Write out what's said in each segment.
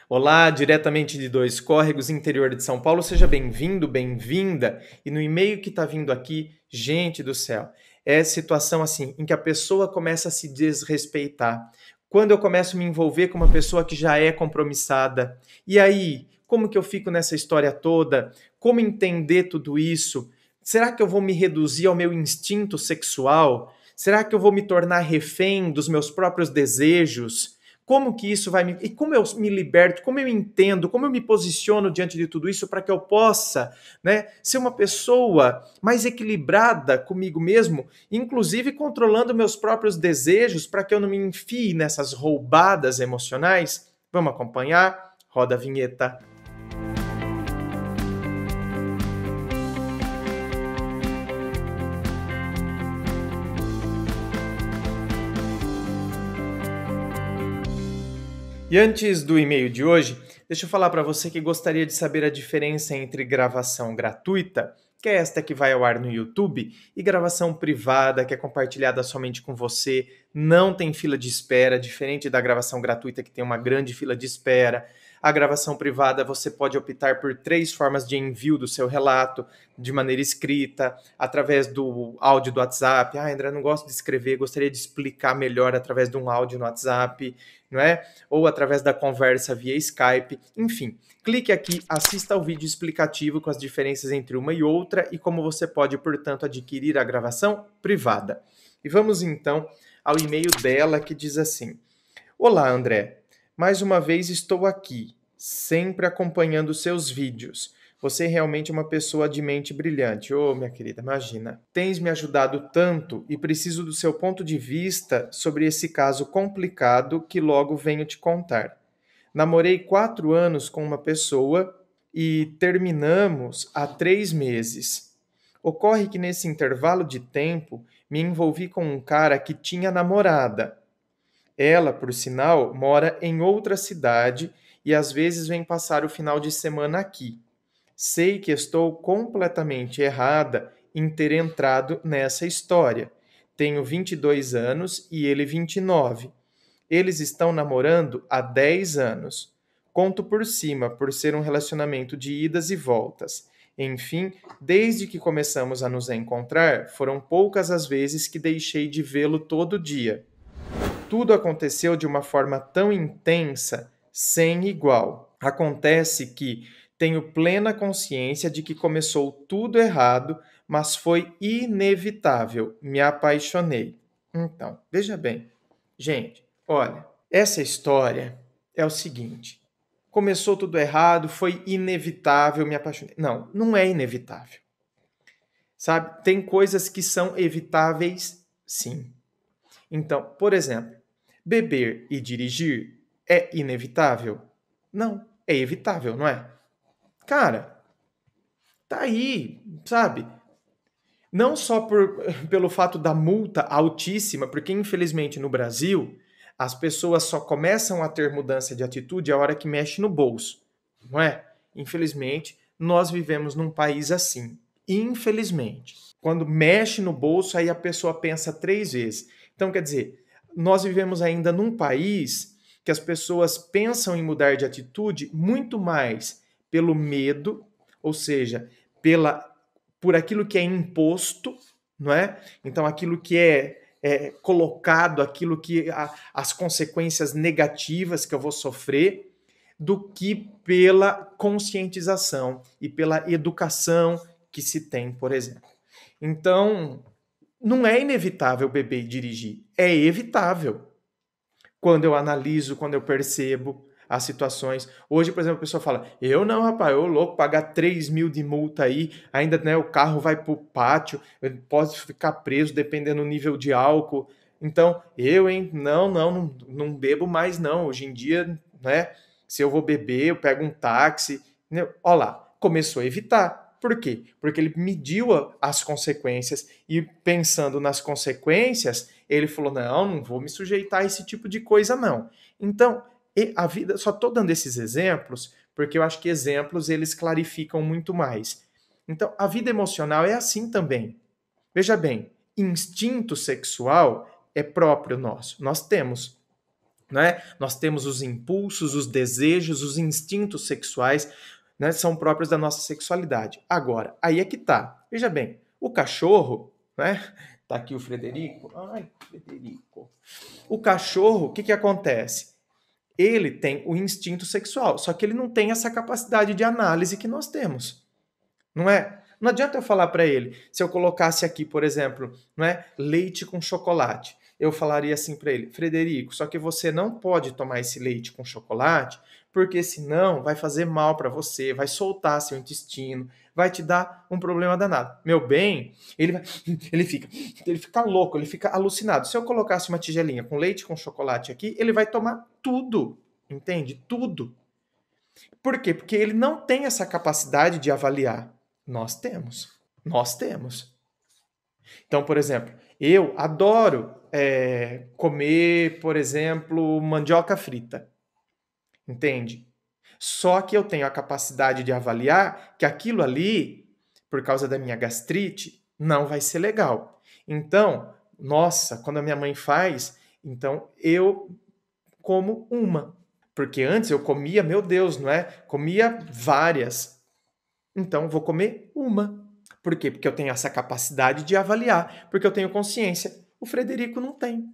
Olá, diretamente de Dois Córregos, interior de São Paulo. Seja bem-vindo, bem-vinda. E no e-mail que está vindo aqui, gente do céu, é situação assim em que a pessoa começa a se desrespeitar. Quando eu começo a me envolver com uma pessoa que já é compromissada, e aí, como que eu fico nessa história toda? Como entender tudo isso? Será que eu vou me reduzir ao meu instinto sexual? Será que eu vou me tornar refém dos meus próprios desejos? Como que isso vai me. E como eu me liberto, como eu entendo, como eu me posiciono diante de tudo isso para que eu possa, né, ser uma pessoa mais equilibrada comigo mesmo, inclusive controlando meus próprios desejos para que eu não me enfie nessas roubadas emocionais? Vamos acompanhar? Roda a vinheta. E antes do e-mail de hoje, deixa eu falar para você que gostaria de saber a diferença entre gravação gratuita, que é esta que vai ao ar no YouTube, e gravação privada, que é compartilhada somente com você, não tem fila de espera, diferente da gravação gratuita que tem uma grande fila de espera. A gravação privada você pode optar por 3 formas de envio do seu relato, de maneira escrita, através do áudio do WhatsApp. Ah, André, não gosto de escrever, gostaria de explicar melhor através de um áudio no WhatsApp, não é? Ou através da conversa via Skype, enfim. Clique aqui, assista ao vídeo explicativo com as diferenças entre uma e outra e como você pode, portanto, adquirir a gravação privada. E vamos então ao e-mail dela que diz assim: Olá, André. Mais uma vez estou aqui, sempre acompanhando seus vídeos. Você realmente é uma pessoa de mente brilhante. Oh, minha querida, imagina. Tens me ajudado tanto e preciso do seu ponto de vista sobre esse caso complicado que logo venho te contar. Namorei 4 anos com uma pessoa e terminamos há 3 meses. Ocorre que nesse intervalo de tempo me envolvi com um cara que tinha namorada. Ela, por sinal, mora em outra cidade e às vezes vem passar o final de semana aqui. Sei que estou completamente errada em ter entrado nessa história. Tenho 22 anos e ele 29. Eles estão namorando há 10 anos. Conto por cima por ser um relacionamento de idas e voltas. Enfim, desde que começamos a nos encontrar, foram poucas as vezes que deixei de vê-lo todo dia. Tudo aconteceu de uma forma tão intensa, sem igual. Acontece que tenho plena consciência de que começou tudo errado, mas foi inevitável. Me apaixonei. Então, veja bem, gente, olha, essa história é o seguinte: começou tudo errado, foi inevitável, me apaixonei. Não, não é inevitável. Sabe? Tem coisas que são evitáveis, sim. Então, por exemplo, beber e dirigir é inevitável? Não, é evitável, não é? Cara, tá aí, sabe? Não só pelo fato da multa altíssima, porque infelizmente no Brasil as pessoas só começam a ter mudança de atitude a hora que mexe no bolso, não é? Infelizmente, nós vivemos num país assim. Infelizmente. Quando mexe no bolso, aí a pessoa pensa 3 vezes. Então, quer dizer, nós vivemos ainda num país que as pessoas pensam em mudar de atitude muito mais pelo medo, ou seja, por aquilo que é imposto, não é? Então, aquilo que é colocado, aquilo que as consequências negativas que eu vou sofrer, do que pela conscientização e pela educação que se tem, por exemplo. Então, não é inevitável beber e dirigir, é evitável. Quando eu analiso, quando eu percebo as situações. Hoje, por exemplo, a pessoa fala: eu não, rapaz, eu louco, pagar 3 mil de multa aí, ainda né, o carro vai pro pátio, pode ficar preso dependendo do nível de álcool. Então, hein, não bebo mais não. Hoje em dia, né, se eu vou beber, eu pego um táxi. Né? Olha lá, começou a evitar. Por quê? Porque ele mediu as consequências e pensando nas consequências, ele falou: não vou me sujeitar a esse tipo de coisa, não. Então, a vida, só estou dando esses exemplos porque eu acho que exemplos eles clarificam muito mais. Então, a vida emocional é assim também. Veja bem, instinto sexual é próprio nosso, nós temos. né? Nós temos os impulsos, os desejos, os instintos sexuais, né? São próprios da nossa sexualidade. Agora, aí é que tá. Veja bem, o cachorro, né? Tá aqui o Frederico. Ai, Frederico. O cachorro, o que que acontece? Ele tem o instinto sexual, só que ele não tem essa capacidade de análise que nós temos, não é? Não adianta eu falar para ele, se eu colocasse aqui, por exemplo, não é, leite com chocolate, eu falaria assim para ele, Frederico, só que você não pode tomar esse leite com chocolate, porque senão vai fazer mal para você, vai soltar seu intestino, vai te dar um problema danado. Meu bem, ele fica, ele fica louco, ele fica alucinado. Se eu colocasse uma tigelinha com leite com chocolate aqui, ele vai tomar tudo, entende? Tudo. Por quê? Porque ele não tem essa capacidade de avaliar. Nós temos. Nós temos. Então, por exemplo, eu adoro comer, por exemplo, mandioca frita. Entende? Só que eu tenho a capacidade de avaliar que aquilo ali, por causa da minha gastrite, não vai ser legal. Então, nossa, quando a minha mãe faz, então eu como uma. Porque antes eu comia, meu Deus, não é? Comia várias. Então vou comer uma. Por quê? Porque eu tenho essa capacidade de avaliar, porque eu tenho consciência. O Frederico não tem.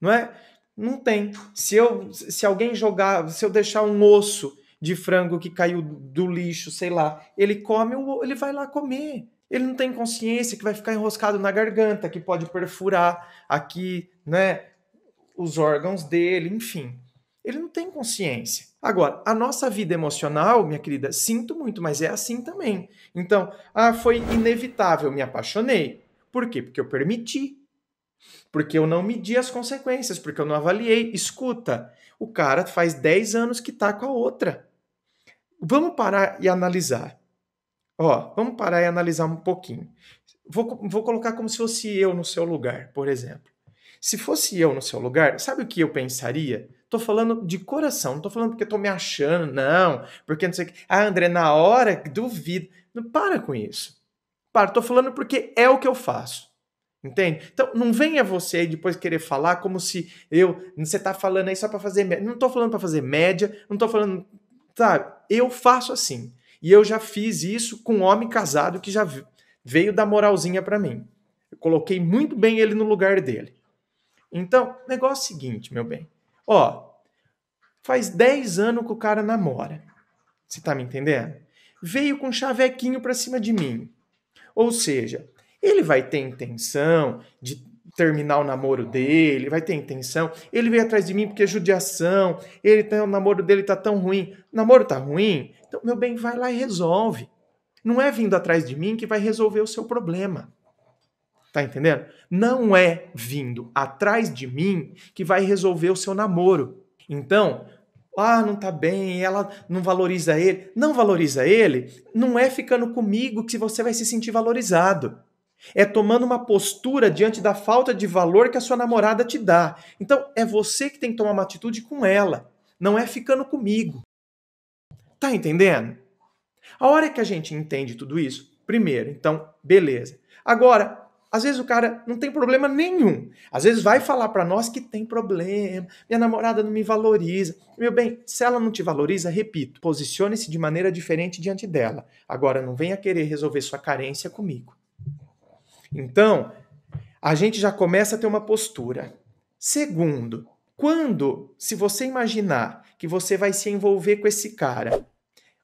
Não é? Não tem. Se alguém jogar, se eu deixar um osso de frango que caiu do lixo, sei lá, ele come, ele vai lá comer. Ele não tem consciência que vai ficar enroscado na garganta, que pode perfurar aqui, né, os órgãos dele, enfim. Ele não tem consciência. Agora, a nossa vida emocional, minha querida, sinto muito, mas é assim também. Então, foi inevitável, me apaixonei. Por quê? Porque eu permiti. Porque eu não medi as consequências, porque eu não avaliei. Escuta, o cara faz 10 anos que tá com a outra. Vamos parar e analisar. Ó, vamos parar e analisar um pouquinho. Vou colocar como se fosse eu no seu lugar, por exemplo. Se fosse eu no seu lugar, sabe o que eu pensaria? Tô falando de coração, não tô falando porque tô me achando, não, porque não sei o que. André, na hora, duvido. Não, para com isso. Para, tô falando porque é o que eu faço. Entende? Então, não venha você aí depois querer falar como se você tá falando aí só para fazer média. Não tô falando para fazer média, não tô falando, sabe? Eu faço assim. E eu já fiz isso com um homem casado que já veio dar moralzinha para mim. Eu coloquei muito bem ele no lugar dele. Então, negócio é o seguinte, meu bem. Ó, faz 10 anos que o cara namora. Você tá me entendendo? Veio com um chavequinho pra cima de mim. Ou seja, ele vai ter intenção de terminar o namoro dele, vai ter intenção. Ele veio atrás de mim porque é judiação. O namoro dele tá tão ruim. O namoro tá ruim? Então, meu bem, vai lá e resolve. Não é vindo atrás de mim que vai resolver o seu problema. Tá entendendo? Não é vindo atrás de mim que vai resolver o seu namoro. Então, não tá bem, ela não valoriza ele. Não valoriza ele, não é ficando comigo que você vai se sentir valorizado. É tomando uma postura diante da falta de valor que a sua namorada te dá. Então, é você que tem que tomar uma atitude com ela. Não é ficando comigo. Tá entendendo? A hora que a gente entende tudo isso, primeiro, então, beleza. Agora, às vezes o cara não tem problema nenhum. Às vezes vai falar para nós que tem problema, minha namorada não me valoriza. Meu bem, se ela não te valoriza, repito, posicione-se de maneira diferente diante dela. Agora, não venha querer resolver sua carência comigo. Então, a gente já começa a ter uma postura. Segundo, se você imaginar que você vai se envolver com esse cara,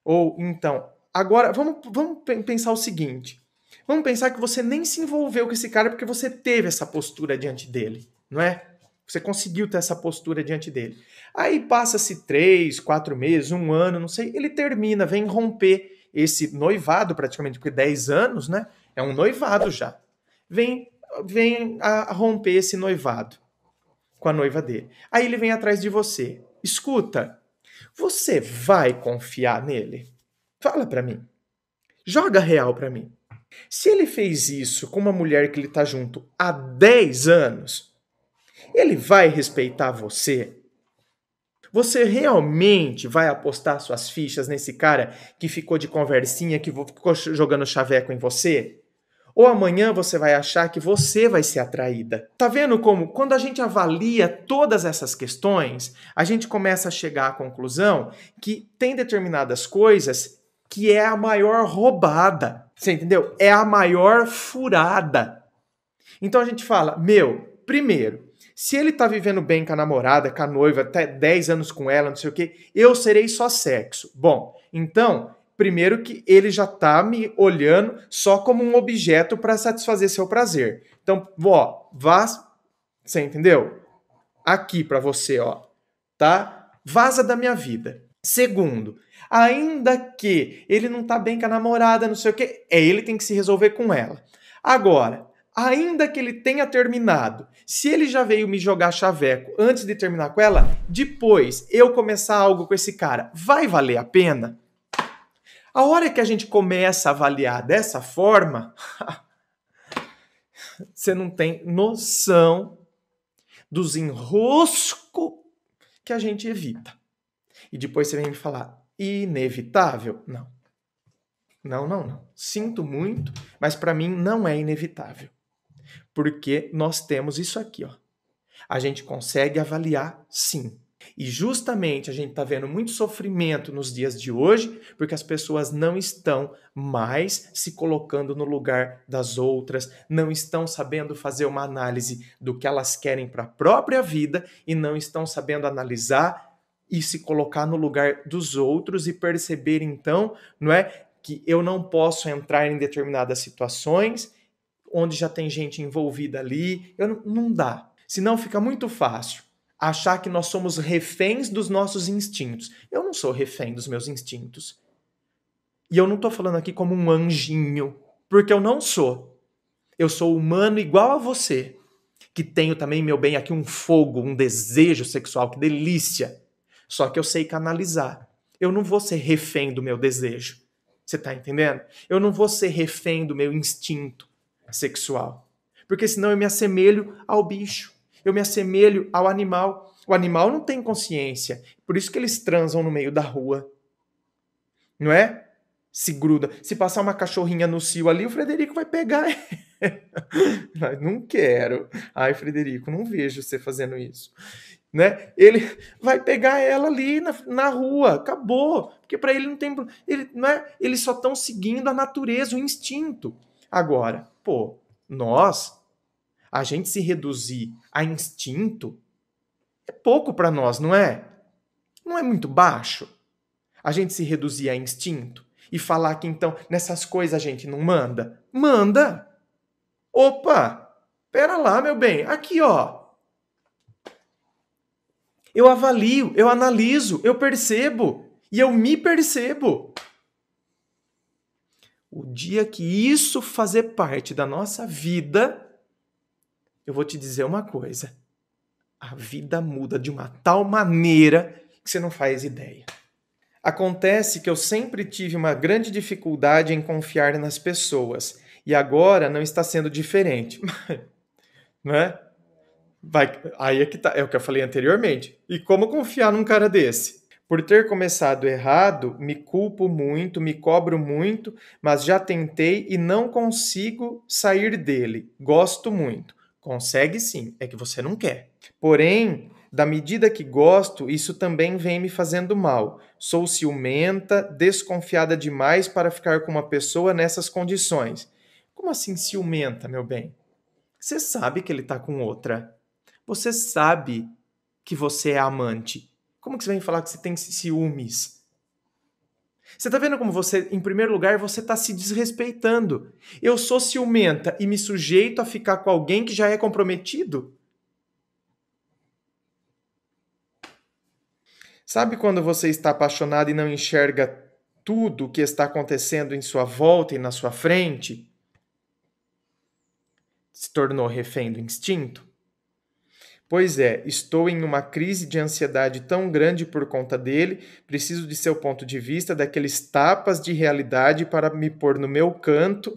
ou então, agora, vamos pensar o seguinte. Vamos pensar que você nem se envolveu com esse cara porque você teve essa postura diante dele, não é? Você conseguiu ter essa postura diante dele. Aí passa-se 3, 4 meses, 1 ano, não sei, ele termina, vem romper esse noivado praticamente, porque 10 anos, né? É um noivado já. Vem a romper esse noivado com a noiva dele. Aí ele vem atrás de você. Escuta, você vai confiar nele? Fala pra mim. Joga real pra mim. Se ele fez isso com uma mulher que ele tá junto há 10 anos, ele vai respeitar você? Você realmente vai apostar suas fichas nesse cara que ficou de conversinha, que ficou jogando chaveco em você? Ou amanhã você vai achar que você vai ser atraída. Tá vendo como, quando a gente avalia todas essas questões, a gente começa a chegar à conclusão que tem determinadas coisas que é a maior roubada. Você entendeu? É a maior furada. Então a gente fala, primeiro, se ele tá vivendo bem com a namorada, com a noiva, até 10 anos com ela, não sei o quê, eu serei só sexo. Bom, então, primeiro que ele já tá me olhando só como um objeto para satisfazer seu prazer. Então, você entendeu? Aqui para você, ó, tá? Vaza da minha vida. Segundo, ainda que ele não tá bem com a namorada, não sei o quê, ele tem que se resolver com ela. Agora, ainda que ele tenha terminado, se ele já veio me jogar chaveco antes de terminar com ela, depois eu começar algo com esse cara, vai valer a pena? A hora que a gente começa a avaliar dessa forma, você não tem noção dos enroscos que a gente evita. E depois você vem me falar, inevitável? Não. Não. Sinto muito, mas para mim não é inevitável. Porque nós temos isso aqui, ó. A gente consegue avaliar sim. E justamente a gente está vendo muito sofrimento nos dias de hoje, porque as pessoas não estão mais se colocando no lugar das outras, não estão sabendo fazer uma análise do que elas querem para a própria vida e não estão sabendo analisar e se colocar no lugar dos outros e perceber então, não é, que eu não posso entrar em determinadas situações onde já tem gente envolvida ali, não dá. Senão fica muito fácil achar que nós somos reféns dos nossos instintos. Eu não sou refém dos meus instintos. E eu não estou falando aqui como um anjinho, porque eu não sou. Eu sou humano igual a você, que tenho também, meu bem, aqui um fogo, um desejo sexual, que delícia. Só que eu sei canalizar. Eu não vou ser refém do meu desejo. Você está entendendo? Eu não vou ser refém do meu instinto sexual. Porque senão eu me assemelho ao bicho. Eu me assemelho ao animal. O animal não tem consciência. Por isso que eles transam no meio da rua. Não é? Se gruda. Se passar uma cachorrinha no cio ali, o Frederico vai pegar. Mas não quero. Ai, Frederico, não vejo você fazendo isso. Né? Ele vai pegar ela ali na rua. Acabou. Porque para ele não tem... Não é? Eles só estão seguindo a natureza, o instinto. Agora, a gente se reduzir a instinto é pouco para nós, não é? Não é muito baixo? A gente se reduzir a instinto e falar que então nessas coisas a gente não manda? Manda! Opa! Pera lá, meu bem. Aqui, ó. Eu avalio, eu analiso, eu percebo e eu me percebo. O dia que isso fazer parte da nossa vida, eu vou te dizer uma coisa. A vida muda de uma tal maneira que você não faz ideia. Acontece que eu sempre tive uma grande dificuldade em confiar nas pessoas. E agora não está sendo diferente. Não é? Aí é que tá, é o que eu falei anteriormente. E como confiar num cara desse? Por ter começado errado, me culpo muito, me cobro muito, mas já tentei e não consigo sair dele. Gosto muito. Consegue sim, é que você não quer. Porém, da medida que gosto, isso também vem me fazendo mal. Sou ciumenta, desconfiada demais para ficar com uma pessoa nessas condições. Como assim ciumenta, meu bem? Você sabe que ele tá com outra. Você sabe que você é amante. Como que você vem falar que você tem ciúmes? Você tá vendo como você, em primeiro lugar, você tá se desrespeitando. Eu sou ciumenta e me sujeito a ficar com alguém que já é comprometido? Sabe quando você está apaixonado e não enxerga tudo o que está acontecendo em sua volta e na sua frente? Se tornou refém do instinto? Pois é, estou em uma crise de ansiedade tão grande por conta dele, preciso de seu ponto de vista, daqueles tapas de realidade para me pôr no meu canto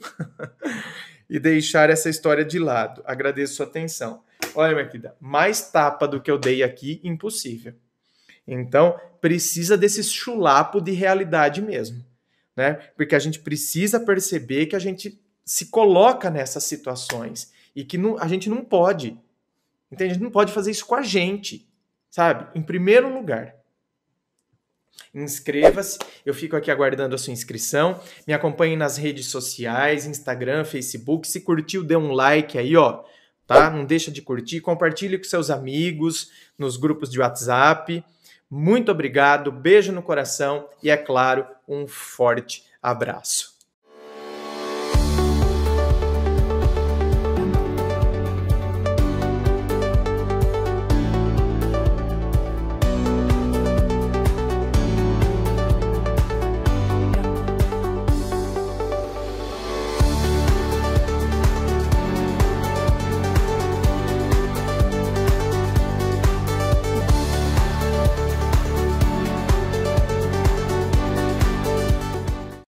e deixar essa história de lado. Agradeço sua atenção. Olha, minha querida, mais tapa do que eu dei aqui, impossível. Então, precisa desse chulapo de realidade mesmo, né? Porque a gente precisa perceber que a gente se coloca nessas situações e que a gente não pode, entende? A gente não pode fazer isso com a gente, sabe? Em primeiro lugar. Inscreva-se, eu fico aqui aguardando a sua inscrição. Me acompanhe nas redes sociais, Instagram, Facebook. Se curtiu, dê um like aí, ó, tá? Não deixa de curtir, compartilhe com seus amigos nos grupos de WhatsApp. Muito obrigado, beijo no coração e, é claro, um forte abraço.